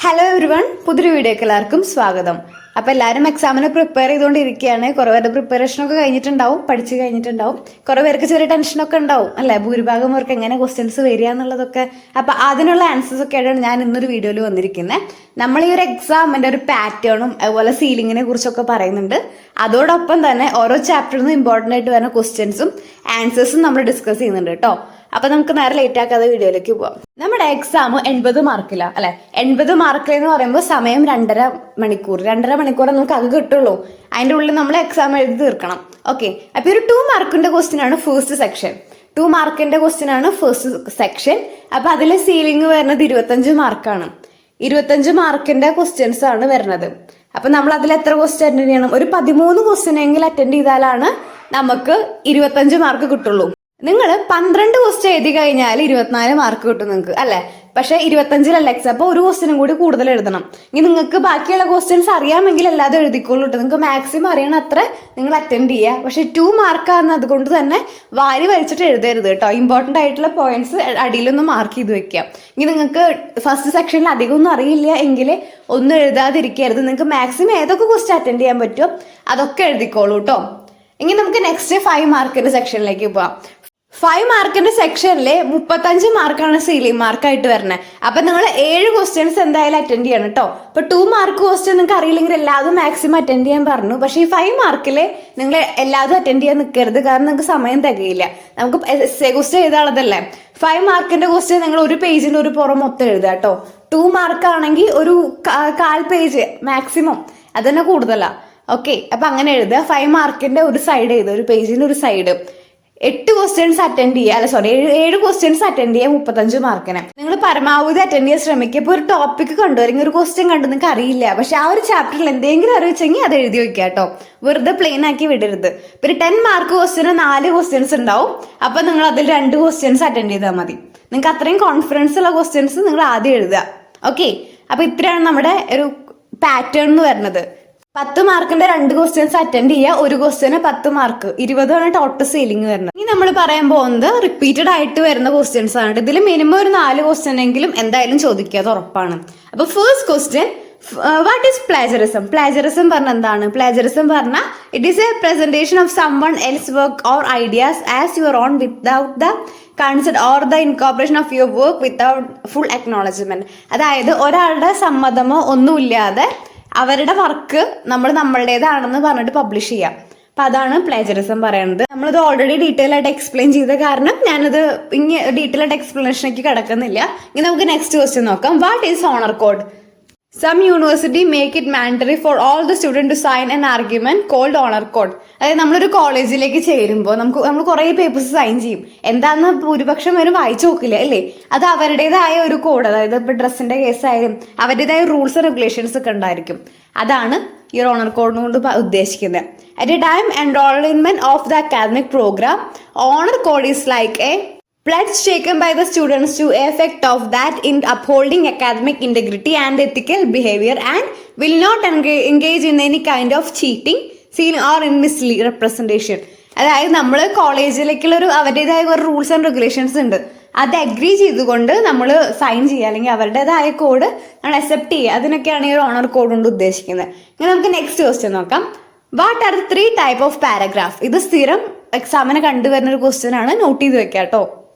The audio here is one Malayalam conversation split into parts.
ഹലോ എവരിവൺ, പുതിയൊരു വീഡിയോക്ക് എല്ലാവർക്കും സ്വാഗതം. അപ്പോൾ എല്ലാവരും എക്സാമിന് പ്രിപ്പയർ ചെയ്തുകൊണ്ടിരിക്കുകയാണ്. കുറേ പേരുടെ പ്രിപ്പറേഷനൊക്കെ കഴിഞ്ഞിട്ടുണ്ടാവും, പഠിച്ചു കഴിഞ്ഞിട്ടുണ്ടാവും. കുറേ പേർക്ക് ചെറിയ ടെൻഷനൊക്കെ ഉണ്ടാവും അല്ലേ, ഭൂരിഭാഗം പേർക്ക് എങ്ങനെ ക്വസ്റ്റ്യൻസ് വരിക എന്നുള്ളതൊക്കെ. അപ്പോൾ അതിനുള്ള ആൻസേഴ്സ് ഒക്കെ ആയിട്ടാണ് ഞാൻ ഇന്നൊരു വീഡിയോയിൽ വന്നിരിക്കുന്നത്. നമ്മൾ ഈ ഒരു എക്സാമിൻ്റെ ഒരു പാറ്റേണും അതുപോലെ സീലിങ്ങിനെ കുറിച്ചൊക്കെ പറയുന്നുണ്ട്. അതോടൊപ്പം തന്നെ ഓരോ ചാപ്റ്ററിൽ നിന്നും ഇമ്പോർട്ടൻ്റ് ആയിട്ട് വരുന്ന ക്വസ്റ്റ്യൻസും ആൻസേഴ്സും നമ്മൾ ഡിസ്കസ് ചെയ്യുന്നുണ്ട് കേട്ടോ. അപ്പൊ നമുക്ക് നേരെ ലേറ്റ് ആക്കാതെ വീഡിയോയിലേക്ക് പോവാം. നമ്മുടെ എക്സാം 80 മാർക്കില അല്ലെ. 80 മാർക്കിൽ എന്ന് പറയുമ്പോൾ സമയം 2.5 മണിക്കൂർ നമുക്ക് അത് കിട്ടുള്ളൂ. അതിന്റെ ഉള്ളിൽ നമ്മൾ എക്സാം എഴുതി തീർക്കണം. ഓക്കെ, അപ്പൊ ഒരു 2 മാർക്കിന്റെ ക്വസ്റ്റ്യൻ ആണ് ഫസ്റ്റ് സെക്ഷൻ. 2 മാർക്കിന്റെ ക്വസ്റ്റ്യൻ ആണ് ഫസ്റ്റ് സെക്ഷൻ. അപ്പൊ അതിലെ സീലിംഗ് വരുന്നത് 25 മാർക്കാണ്. 25 മാർക്കിന്റെ ക്വസ്റ്റ്യൻസ് ആണ് വരുന്നത്. അപ്പൊ നമ്മൾ അതിൽ എത്ര ക്വസ്റ്റ്യൻ അറ്റൻഡ് ചെയ്യണം? ഒരു 13 ക്വസ്റ്റ്യൻ എങ്കിലും അറ്റൻഡ് ചെയ്താലാണ് നമുക്ക് 25 മാർക്ക് കിട്ടുള്ളൂ. നിങ്ങൾ 12 ക്വസ്റ്റ്യൻ എഴുതി കഴിഞ്ഞാൽ 24 മാർക്ക് കിട്ടും നിങ്ങൾക്ക് അല്ലെ. പക്ഷെ 25 എക്സാം, അപ്പൊ ഒരു ക്വസ്റ്റ്യനും കൂടി കൂടുതൽ എഴുതണം. ഇനി നിങ്ങൾക്ക് ബാക്കിയുള്ള ക്വസ്റ്റ്യൻസ് അറിയാമെങ്കിൽ അല്ലാതെ എഴുതിക്കോളൂ കേട്ടോ. നിങ്ങൾക്ക് മാക്സിമം അറിയണം അത്ര നിങ്ങൾ അറ്റൻഡ് ചെയ്യുക. പക്ഷെ 2 മാർക്കാണ്, അതുകൊണ്ട് തന്നെ വാരി വലിച്ചിട്ട് എഴുതരുത് കേട്ടോ. ഇമ്പോർട്ടൻ്റ് ആയിട്ടുള്ള പോയിന്റ്സ് അടിയിലൊന്ന് മാർക്ക് ചെയ്ത് വെക്കുക. ഇനി നിങ്ങൾക്ക് ഫസ്റ്റ് സെക്ഷനിൽ അധികം ഒന്നും അറിയില്ല എങ്കിൽ ഒന്നും എഴുതാതിരിക്കരുത്. നിങ്ങൾക്ക് മാക്സിമം ഏതൊക്കെ ക്വസ്റ്റ്യൻ അറ്റൻഡ് ചെയ്യാൻ പറ്റുമോ അതൊക്കെ എഴുതിക്കോളൂ കേട്ടോ. ഇനി നമുക്ക് നെക്സ്റ്റ് 5 മാർക്കിന്റെ സെക്ഷനിലേക്ക് പോവാം. 5 മാർക്കിന്റെ സെക്ഷനിലെ 35 മാർക്കാണ് സീലിംഗ് മാർക്കായിട്ട് വരുന്നത്. അപ്പൊ നിങ്ങൾ 7 ക്വസ്റ്റ്യൻസ് എന്തായാലും അറ്റൻഡ് ചെയ്യണം കേട്ടോ. ഇപ്പൊ 2 മാർക്ക് ക്വസ്റ്റ്യൻ നിങ്ങൾക്ക് അറിയില്ലെങ്കിൽ എല്ലാതും മാക്സിമം അറ്റൻഡ് ചെയ്യാൻ പറഞ്ഞു. പക്ഷെ ഈ 5 മാർക്കില് നിങ്ങൾ എല്ലാതും അറ്റൻഡ് ചെയ്യാൻ നിൽക്കരുത്, കാരണം നിങ്ങൾക്ക് സമയം തികയില്ല. നമുക്ക് ക്വസ്റ്റ്യൻ എഴുതാനുള്ളതല്ലേ. 5 മാർക്കിന്റെ ക്വസ്റ്റ്യൻ നിങ്ങൾ ഒരു പേജിന്റെ ഒരു പുറം മൊത്തം എഴുതുക കേട്ടോ. 2 മാർക്ക് ആണെങ്കിൽ ഒരു 1/4 പേജ് മാക്സിമം, അത് തന്നെ കൂടുതലാ. ഓക്കെ, അപ്പൊ അങ്ങനെ എഴുതുക. 5 മാർക്കിന്റെ ഒരു സൈഡ് എഴുതുക, ഒരു പേജിന്റെ ഒരു സൈഡ്. 8 ക്വസ്റ്റ്യൻസ് അറ്റൻഡ് ചെയ്യുക, അല്ല സോറി 7 ക്വസ്റ്റ്യൻസ് അറ്റൻഡ് ചെയ്യുക 35 മാർക്കിന്. നിങ്ങൾ പരമാവധി അറ്റൻഡ് ചെയ്യാൻ ശ്രമിക്കുക. ഇപ്പോൾ ഒരു ടോപ്പിക് കണ്ടു, അല്ലെങ്കിൽ ഒരു ക്വസ്റ്റ്യൻ കണ്ടു നിങ്ങൾക്ക് അറിയില്ല, പക്ഷെ ആ ഒരു ചാപ്റ്ററിൽ എന്തെങ്കിലും അറിയിച്ചെങ്കിൽ അത് എഴുതി വെക്കുക കേട്ടോ. വെറുതെ പ്ലെയിൻ ആക്കി വിടരുത്. പിന്നെ 10 മാർക്ക് ക്വസ്റ്റ്യന് 4 ക്വസ്റ്റ്യൻസ് ഉണ്ടാവും. അപ്പൊ നിങ്ങൾ അതിൽ 2 ക്വസ്റ്റ്യൻസ് അറ്റൻഡ് ചെയ്താൽ മതി. നിങ്ങൾക്ക് അത്രയും കോൺഫിഡൻസ് ഉള്ള ക്വസ്റ്റ്യൻസ് നിങ്ങൾ ആദ്യം എഴുതുക. ഓക്കെ, അപ്പൊ ഇത്രയാണ് നമ്മുടെ ഒരു പാറ്റേൺ എന്ന് വരുന്നത്. 10 മാർക്കിന്റെ 2 ക്വസ്റ്റ്യൻസ് അറ്റൻഡ് ചെയ്യുക, ഒരു ക്വസ്റ്റ്യന് 10 മാർക്ക്, 20 ആണ് ടോട്ടൽ സീലിംഗ് വരുന്നത്. ഇനി നമ്മൾ പറയാൻ പോകുന്നത് റിപ്പീറ്റഡ് ആയിട്ട് വരുന്ന ക്വസ്റ്റ്യൻസ് ആണ്. ഇതിൽ മിനിമം ഒരു 4 ക്വസ്റ്റ്യൻ എങ്കിലും എന്തായാലും ചോദിക്കുക, അത് ഉറപ്പാണ്. അപ്പൊ first question, what is plagiarism? Plagiarism പറഞ്ഞ എന്താണ്? പ്ലാജറിസം പറഞ്ഞാൽ it is a presentation of someone else work or ideas as your own without the concept or the incorporation of your work without full acknowledgement. അതായത് ഒരാളുടെ സമ്മതമോ ഒന്നുമില്ലാതെ അവരുടെ വർക്ക് നമ്മൾ നമ്മളുടേതാണെന്ന് പറഞ്ഞിട്ട് പബ്ലിഷ് ചെയ്യാം. അപ്പൊ അതാണ് പ്ലേജറിസം പറയുന്നത്. നമ്മളിത് ഓൾറെഡി ഡീറ്റെയിൽ ആയിട്ട് എക്സ്പ്ലെയിൻ ചെയ്ത കാരണം ഞാനത് ഇനി ഡീറ്റെയിൽ ആയിട്ട് എക്സ്പ്ലനേഷനിലേക്ക് കിടക്കുന്നില്ല. ഇനി നമുക്ക് നെക്സ്റ്റ് ക്വസ്റ്റ്യൻ നോക്കാം. What is honour code? Some university make it mandatory for all the students to sign an argument called honor code. അതായത് നമ്മളൊരു കോളേജിലേക്ക് ചേരുമ്പോൾ നമ്മൾ കുറേ പേപ്പേഴ്സ് സൈൻ ചെയ്യും. എന്താന്ന് ഭൂരിപക്ഷം വരും വായിച്ചു നോക്കില്ല അല്ലേ. അത് അവരുടേതായ ഒരു കോഡ്, അതായത് ഇപ്പൊ ഡ്രസ്സിന്റെ കേസായാലും അവരുടേതായ റൂൾസ് ആൻഡ് റെഗുലേഷൻസ് ഒക്കെ ഉണ്ടായിരിക്കും. അതാണ് ഈ ഓണർ കോഡ് കൊണ്ട് ഉദ്ദേശിക്കുന്നത്. At a time enrolment of the academic programme, honour code is like a pledge taken by the students to effect of that in upholding academic integrity and ethical behavior and will not engage in any kind of cheating, stealing or in misrepresentation. അതായത് നമ്മൾ കോളേജിലേക്കുള്ള അവരുടേതായ ഒരു റൂൾസ് ആൻഡ് റെഗുലേഷൻസ് ഉണ്ട്. അത് അഗ്രി ചെയ്തുകൊണ്ട് നമ്മൾ സൈൻ ചെയ്യുക, അല്ലെങ്കിൽ അവരുടേതായ കോഡ് നമ്മൾ അക്സെപ്റ്റ് ചെയ്യുക. അതിനൊക്കെയാണ് ഈ ഒരു ഓണർ കോഡ് കൊണ്ട് ഉദ്ദേശിക്കുന്നത്. ഇനി നമുക്ക് നെക്സ്റ്റ് ക്വസ്റ്റ്യൻ നോക്കാം. What are 3 type of paragraph? ഇത് സ്ഥിരം എക്സാമിന് കണ്ടുവരുന്ന ഒരു ക്വസ്റ്റ്യൻ ആണ്, നോട്ട് ചെയ്ത് വെക്കുക കേട്ടോ.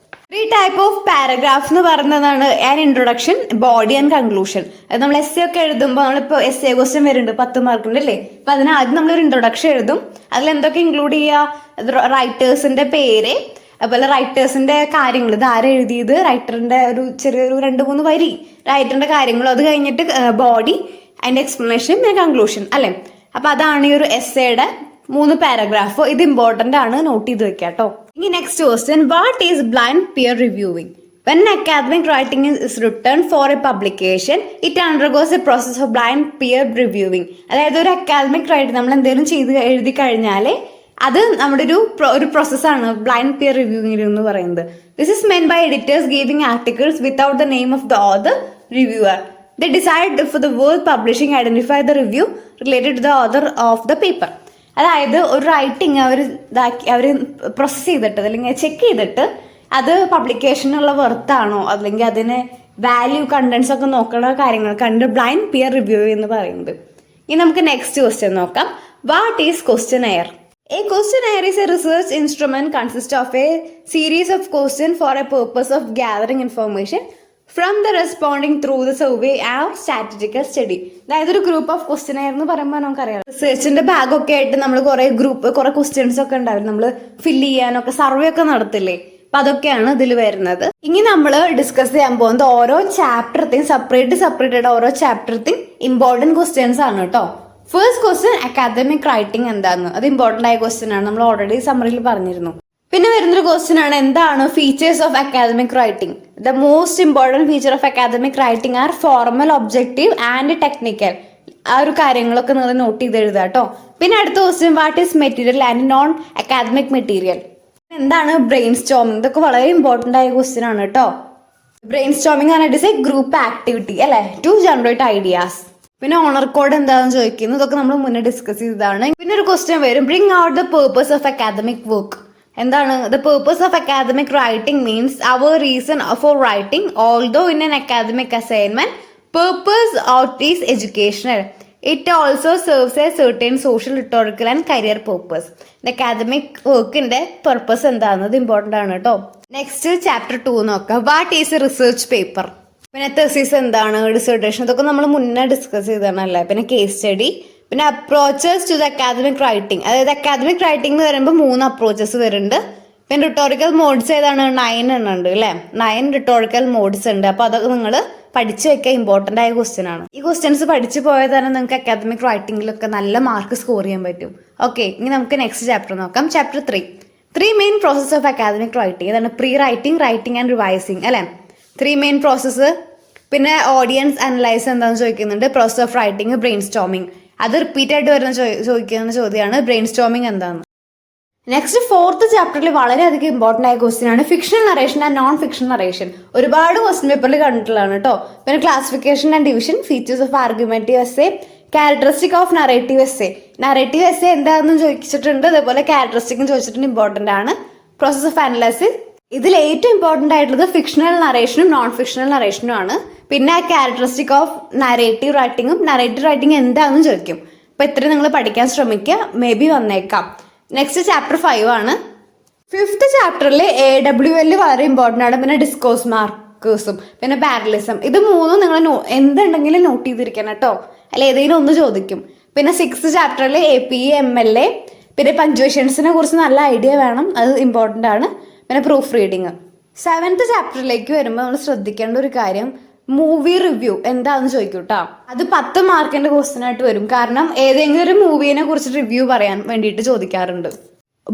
3 ടൈപ്പ് ഓഫ് പാരഗ്രാഫ് എന്ന് പറയുന്നതാണ് an introduction, body and conclusion. അത് നമ്മൾ എസ് എ ഒക്കെ എഴുതുമ്പോൾ നമ്മളിപ്പോൾ എസ് എ ക്വസ്റ്റ്യൻ വരുന്നുണ്ട് 10 മാർക്കിന്റെ അല്ലേ. അപ്പൊ അതിന് ആദ്യം നമ്മളൊരു ഇൻട്രൊഡക്ഷൻ എഴുതും. അതിൽ എന്തൊക്കെ ഇൻക്ലൂഡ് ചെയ്യുക? റൈറ്റേഴ്സിന്റെ പേര്, അതുപോലെ റൈറ്റേഴ്സിന്റെ കാര്യങ്ങൾ, ഇത് ആരെ എഴുതിയത്, റൈറ്ററിന്റെ ഒരു ചെറിയൊരു 2-3 വരി റൈറ്ററിന്റെ കാര്യങ്ങളും, അത് കഴിഞ്ഞിട്ട് ബോഡി, അതിന്റെ എക്സ്പ്ലനേഷൻ, പിന്നെ കൺക്ലൂഷൻ അല്ലെ. അപ്പൊ അതാണ് ഈ ഒരു എസ് എയുടെ 3 പാരഗ്രാഫ്. ഇത് ഇമ്പോർട്ടന്റ് ആണ്, നോട്ട് ചെയ്ത് വെക്കുക കേട്ടോ. ഇനി next question, what is blind peer reviewing? When academic writing is written for a publication, it undergoes a process of blind peer reviewing. അതായത് ഒരു അക്കാദമിക് റൈറ്റ് നമ്മൾ എന്തെങ്കിലും എഴുതി കഴിഞ്ഞാൽ അത് നമ്മുടെ ഒരു പ്രോസസ്സാണ് ബ്ലൈൻഡ് പിയർ റിവ്യൂവിംഗ് എന്ന് പറയുന്നത്. ദിസ് ഇസ് മെന്റ് by editors giving articles without the name of the author reviewer. They decide for the word publishing identify the review related to the author of the paper. അതായത് ഒരു റൈറ്റിംഗ് അവർ പ്രോസസ് ചെയ്തിട്ട് അല്ലെങ്കിൽ ചെക്ക് ചെയ്തിട്ട് അത് പബ്ലിക്കേഷനുള്ള വെർത്താണോ അല്ലെങ്കിൽ അതിനെ വാല്യൂ കണ്ടന്റ്സ് ഒക്കെ നോക്കുന്ന കാര്യങ്ങൾക്കാണ് ബ്ലൈൻഡ് പിയർ റിവ്യൂ എന്ന് പറയുന്നത്. ഇനി നമുക്ക് നെക്സ്റ്റ് ക്വസ്റ്റ്യൻ നോക്കാം. What is questionnaire? A questionnaire is a research instrument consists of a series of questions for a purpose of gathering information from the responding through the survey or statistical study. അതായത് ഒരു ഗ്രൂപ്പ് ഓഫ് ക്വസ്റ്റ്യനെയർ എന്ന് പറയുമ്പോൾ നമുക്കറിയാം റിസർച്ചിന്റെ ഭാഗമൊക്കെ ആയിട്ട് നമ്മൾ കുറെ ക്വസ്റ്റ്യൻസ് ഒക്കെ ഉണ്ടാവില്ല, നമ്മൾ ഫില്ല് ചെയ്യാനൊക്കെ സർവേ ഒക്കെ നടത്തില്ലേ, അപ്പൊ അതൊക്കെയാണ് ഇതിൽ വരുന്നത്. ഇനി നമ്മൾ ഡിസ്കസ് ചെയ്യാൻ പോകുന്നത് ഓരോ ചാപ്റ്ററത്തെയും സെപ്പറേറ്റഡ് ഓരോ ചാപ്റ്ററത്തെയും ഇമ്പോർട്ടൻറ്റ് ക്വസ്റ്റ്യൻസ് ആണ് കേട്ടോ. ഫസ്റ്റ് ക്വസ്റ്റ്യൻ അക്കാദമിക് റൈറ്റിംഗ് എന്താന്ന്, അത് ഇമ്പോർട്ടന്റ് ആയ ക്വസ്റ്റ്യൻ ആണ്, നമ്മൾ ഓൾറെഡി സമ്മറിയിൽ പറഞ്ഞിരുന്നു. പിന്നെ വരുന്നൊരു ക്വസ്റ്റ്യൻ ആണ് എന്താണ് features of academic writing. The most important feature of academic writing are formal, objective and technical. ആ ഒരു കാര്യങ്ങളൊക്കെ നിങ്ങൾ നോട്ട് ചെയ്ത് എഴുതുക കേട്ടോ. പിന്നെ അടുത്ത question what is material and non academic material. എന്താണ് ബ്രെയിൻ സ്റ്റോമിംഗ്, ഇതൊക്കെ വളരെ ഇമ്പോർട്ടന്റ് ആയ ക്വസ്റ്റ്യൻ ആണ് കേട്ടോ. ബ്രെയിൻ സ്റ്റോമിംഗ് ആണ് it is A group activity അല്ലെ ടു ജനറേറ്റ് ഐഡിയാസ്. പിന്നെ ഓണർ കോഡ് എന്താണെന്ന് ചോദിക്കുന്നു, ഇതൊക്കെ നമ്മൾ മുന്നേ ഡിസ്കസ് ചെയ്തതാണ്. പിന്നെ ഒരു ക്വസ്റ്റ്യൻ വരും bring out the purpose of academic work. എന്താണ് the purpose of academic writing means our reason for writing although in an academic assignment purpose out is educational. It also serves a certain social, rhetorical and career purpose. Academic വർക്കിന്റെ പർപ്പസ് എന്താണെന്നത് ഇമ്പോർട്ടന്റ് ആണ് കേട്ടോ. നെക്സ്റ്റ് ചാപ്റ്റർ 2 നോക്കാം. What is a research paper. പിന്നെ തെസിസ് എന്താണ്, ഡിസർട്ടേഷൻ, ഇതൊക്കെ നമ്മൾ മുന്നേ ഡിസ്കസ് ചെയ്തതാണ് അല്ലേ. പിന്നെ കേസ് സ്റ്റഡി, പിന്നെ approaches to the academic writing. അതായത് അക്കാദമിക് റൈറ്റിംഗ് എന്ന് പറയുമ്പോൾ 3 അപ്രോച്ചസ് വരുന്നുണ്ട്. പിന്നെ റിട്ടോറിക്കൽ മോഡ്സ് ഏതാണ്, 9 എണ്ണം ഉണ്ട് അല്ലേ. 9 റിട്ടോറിക്കൽ മോഡ്സ് ഉണ്ട്. അപ്പൊ അതൊക്കെ നിങ്ങൾ പഠിച്ചു വെക്കാൻ ഇമ്പോർട്ടന്റ് ആയ ക്വസ്റ്റ്യൻ ആണ്. ഈ ക്വസ്റ്റ്യൻസ് പഠിച്ചു പോയാൽ തന്നെ നിങ്ങൾക്ക് അക്കാദമിക് റൈറ്റിംഗിലൊക്കെ നല്ല മാർക്ക് സ്കോർ ചെയ്യാൻ പറ്റും. ഓക്കെ, ഇനി നമുക്ക് നെക്സ്റ്റ് ചാപ്റ്റർ നോക്കാം. Chapter 3 main process of academic writing. അതാണ് pre writing, writing and revising അല്ലെ. 3 മെയിൻ പ്രോസസ്സ്. പിന്നെ ഓഡിയൻസ് അനലൈസ് എന്താണെന്ന് ചോദിക്കുന്നുണ്ട്. Process of writing, brainstorming. അത് റിപ്പീറ്റ് ആയിട്ട് വരുന്ന ചോദിക്കുന്ന ചോദ്യമാണ് ബ്രെയിൻ സ്റ്റോമിംഗ് എന്താണെന്ന്. നെക്സ്റ്റ് 4th ചാപ്റ്ററിൽ വളരെയധികം ഇമ്പോർട്ടന്റ് ആയ ക്വസ്റ്റ്യൻ ആണ് fictional narration and non fictional narration. ഒരുപാട് ക്വസ്റ്റ്യൻ പേപ്പറിൽ കണ്ടിട്ടുള്ളതാണ് കേട്ടോ. പിന്നെ classification and division, features of argumentative essay, characteristic of narrative essay. Narrative essay എന്താണെന്ന് ചോദിച്ചിട്ടുണ്ട്, അതേപോലെ ക്യാരക്ടറിസ്റ്റിക്കും ചോദിച്ചിട്ടുണ്ട്, ഇമ്പോർട്ടന്റ് ആണ്. പ്രോസസ് ഓഫ് അനലൈസിസ്, ഇതിൽ ഏറ്റവും ഇമ്പോർട്ടന്റ് ആയിട്ടുള്ളത് ഫിക്ഷണൽ നറേഷനും നോൺ ഫിക്ഷണൽ നറേഷനും ആണ്. പിന്നെ ക്യാരക്ടറിസ്റ്റിക് ഓഫ് നറേറ്റീവ് റൈറ്റിംഗും, നറേറ്റീവ് റൈറ്റിംഗ് എന്താണെന്ന് ചോദിക്കും. അപ്പൊ ഇത്രയും നിങ്ങൾ പഠിക്കാൻ ശ്രമിക്കുക, മേ ബി വന്നേക്കാം. നെക്സ്റ്റ് ചാപ്റ്റർ 5 ആണ്. 5th ചാപ്റ്ററിൽ AWL വളരെ ഇമ്പോർട്ടന്റ് ആണ്. പിന്നെ ഡിസ്കോഴ്സ് മാർക്കേഴ്സും പിന്നെ പാരലിസം, ഇത് 3 നിങ്ങൾ എന്തുണ്ടെങ്കിലും നോട്ട് ചെയ്തിരിക്കണം കേട്ടോ, അല്ല ഏതെങ്കിലും ഒന്ന് ചോദിക്കും. പിന്നെ 6th ചാപ്റ്ററിൽ APE MLA, പിന്നെ പഞ്ച്വേഷൻസിനെ കുറിച്ച് നല്ല ഐഡിയ വേണം, അത് ഇമ്പോർട്ടന്റ് ആണ്. പിന്നെ പ്രൂഫ് റീഡിങ്. 7th ചാപ്റ്ററിലേക്ക് വരുമ്പോൾ നമ്മൾ ശ്രദ്ധിക്കേണ്ട ഒരു കാര്യം മൂവി റിവ്യൂ എന്താണെന്ന് ചോദിക്കും കേട്ടോ. അത് 10 മാർക്കിന്റെ ക്വസ്റ്റ്യൻ ആയിട്ട് വരും. കാരണം ഏതെങ്കിലും ഒരു മൂവിനെ കുറിച്ച് റിവ്യൂ പറയാൻ വേണ്ടിയിട്ട് ചോദിക്കാറുണ്ട്.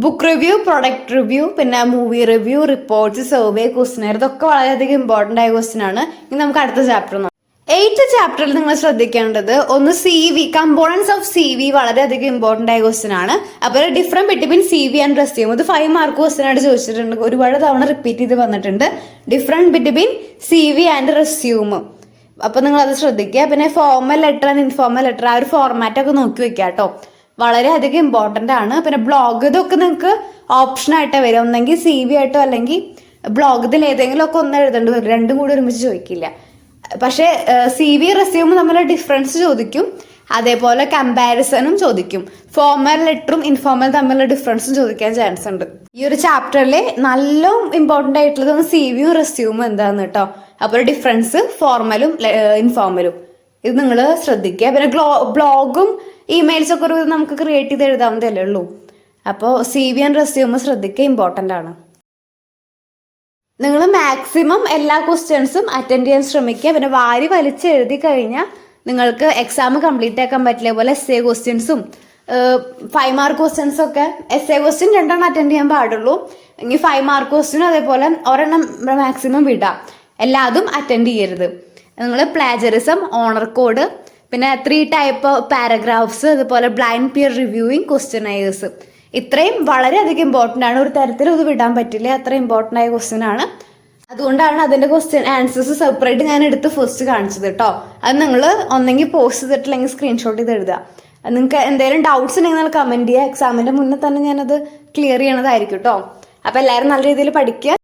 ബുക്ക് റിവ്യൂ, പ്രൊഡക്റ്റ് റിവ്യൂ, പിന്നെ movie review, reports, survey, question, ഇതൊക്കെ വളരെയധികം ഇമ്പോർട്ടന്റ് ആയ ക്വസ്റ്റ്യൻ ആണ്. ഇനി നമുക്ക് അടുത്ത ചാപ്റ്റർ നോക്കാം. 8th ചാപ്റ്ററിൽ നിങ്ങൾ ശ്രദ്ധിക്കേണ്ടത് ഒന്ന് CV, കമ്പോണൻസ് ഓഫ് CV വളരെയധികം ഇമ്പോർട്ടന്റ് ആയ ക്വസ്റ്റ്യൻ ആണ്. അപ്പോൾ difference between CV and resume, ഇത് 5 മാർക്ക് ക്വസ്റ്റ്യൻ ആയിട്ട് ചോദിച്ചിട്ടുണ്ട്, ഒരുപാട് തവണ റിപ്പീറ്റ് ചെയ്ത് വന്നിട്ടുണ്ട്. Difference between CV and resume, അപ്പൊ നിങ്ങൾ അത് ശ്രദ്ധിക്കുക. പിന്നെ formal letter and informal letter, ആ ഒരു ഫോർമാറ്റ് ഒക്കെ നോക്കി വെക്കുക കേട്ടോ, വളരെയധികം ഇമ്പോർട്ടന്റ് ആണ്. പിന്നെ ബ്ലോഗ്, ഇതൊക്കെ നിങ്ങൾക്ക് ഓപ്ഷൻ ആയിട്ട് വരും, ഒന്നെങ്കിൽ CV ആയിട്ടോ അല്ലെങ്കിൽ ബ്ലോഗ്, ഇതിൽ ഏതെങ്കിലും ഒക്കെ ഒന്ന് എഴുതേണ്ടി വരും, രണ്ടും കൂടി ഒരുമിച്ച് ചോദിക്കില്ല. പക്ഷേ CV റെസ്യൂം തമ്മിൽ ഡിഫറൻസ് ചോദിക്കും, അതേപോലെ കമ്പാരിസണും ചോദിക്കും. ഫോർമൽ ലെറ്ററും ഇൻഫോർമൽ തമ്മിലുള്ള ഡിഫറൻസും ചോദിക്കാൻ ചാൻസ് ഉണ്ട്. ഈ ഒരു ചാപ്റ്ററിൽ നല്ല ഇമ്പോർട്ടന്റ് ആയിട്ടുള്ളത് CVയും റെസ്യൂമും എന്താന്ന് കേട്ടോ. അപ്പോൾ ഡിഫറൻസ് ഫോർമലും ഇൻഫോർമലും ഇത് നിങ്ങൾ ശ്രദ്ധിക്കുക. പിന്നെ ബ്ലോഗും ഇമെയിൽസ് ഒക്കെ ഒരു നമുക്ക് ക്രിയേറ്റ് ചെയ്ത് എഴുതാവുന്നതല്ലേ ഉള്ളൂ. അപ്പോൾ CV ആൻഡ് റെസ്യൂം ശ്രദ്ധിക്കുക, ഇമ്പോർട്ടന്റ് ആണ്. നിങ്ങൾ മാക്സിമം എല്ലാ ക്വസ്റ്റ്യൻസും അറ്റൻഡ് ചെയ്യാൻ ശ്രമിക്കുക. പിന്നെ വാരി വലിച്ച് എഴുതി കഴിഞ്ഞാൽ നിങ്ങൾക്ക് എക്സാം കംപ്ലീറ്റ് ആക്കാൻ പറ്റില്ല. പോലെ essay ക്വസ്റ്റ്യൻസും 5 മാർക്ക് ക്വസ്റ്റ്യൻസും ഒക്കെ, essay ക്വസ്റ്റ്യൻ 2 അറ്റൻഡ് ചെയ്യാൻ പാടുള്ളൂ. ഇനി 5 മാർക്ക് ക്വസ്റ്റ്യനും അതേപോലെ ഒരെണ്ണം മാക്സിമം വിടാം, എല്ലാതും അറ്റൻഡ് ചെയ്യരുത്. നിങ്ങൾ പ്ലാജറിസം, ഓണർ കോഡ്, പിന്നെ 3 ടൈപ്പ് പാരഗ്രാഫ്സ്, അതുപോലെ ബ്ലൈൻഡ് പിയർ റിവ്യൂയിങ്, ക്വസ്റ്റ്യനയേഴ്സ്, ഇത്രയും വളരെയധികം ഇമ്പോർട്ടൻ്റ് ആണ്. ഒരു തരത്തിലും ഇത് വിടാൻ പറ്റില്ല, അത്ര ഇമ്പോർട്ടൻ്റ് ആയ ക്വസ്റ്റ്യൻ ആണ്. അതുകൊണ്ടാണ് അതിന്റെ ക്വസ്റ്റ്യൻ ആൻസേഴ്സ് സെപ്പറേറ്റ് ഞാൻ എടുത്ത് ഫസ്റ്റ് കാണിച്ചത് കേട്ടോ. അത് നിങ്ങൾ ഒന്നെങ്കിൽ പോസ്റ്റ് ചെയ്തിട്ട് അല്ലെങ്കിൽ സ്ക്രീൻഷോട്ട് ചെയ്ത് എഴുതുക. നിങ്ങൾക്ക് എന്തെങ്കിലും ഡൗട്ട്സ് ഉണ്ടെങ്കിൽ നിങ്ങൾ കമന്റ് ചെയ്യുക. എക്സാമിന്റെ മുന്നേ തന്നെ ഞാനത് ക്ലിയർ ചെയ്യണതായിരിക്കും കേട്ടോ. അപ്പൊ എല്ലാവരും നല്ല രീതിയിൽ പഠിക്കുക.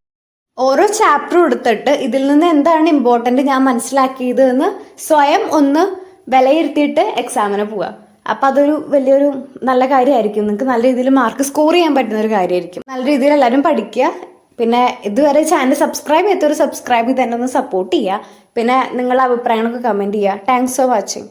ഓരോ ചാപ്റ്ററും എടുത്തിട്ട് ഇതിൽ നിന്ന് എന്താണ് ഇമ്പോർട്ടൻ്റ് ഞാൻ മനസ്സിലാക്കിയത് എന്ന് സ്വയം ഒന്ന് വിലയിരുത്തിയിട്ട് എക്സാമിന് പോവുക. അപ്പം അതൊരു വലിയൊരു നല്ല കാര്യമായിരിക്കും. നിങ്ങൾക്ക് നല്ല രീതിയിൽ മാർക്ക് സ്കോർ ചെയ്യാൻ പറ്റുന്ന ഒരു കാര്യമായിരിക്കും. നല്ല രീതിയിൽ എല്ലാവരും പഠിക്കുക. പിന്നെ ഇതുവരെ ചാനൽ സബ്സ്ക്രൈബ് ചെയ്യാത്തൊരു സബ്സ്ക്രൈബ് ചെയ്ത് തന്നെ ഒന്ന് സപ്പോർട്ട് ചെയ്യുക. പിന്നെ നിങ്ങളുടെ അഭിപ്രായങ്ങളൊക്കെ കമൻറ്റ് ചെയ്യുക. Thanks for watching.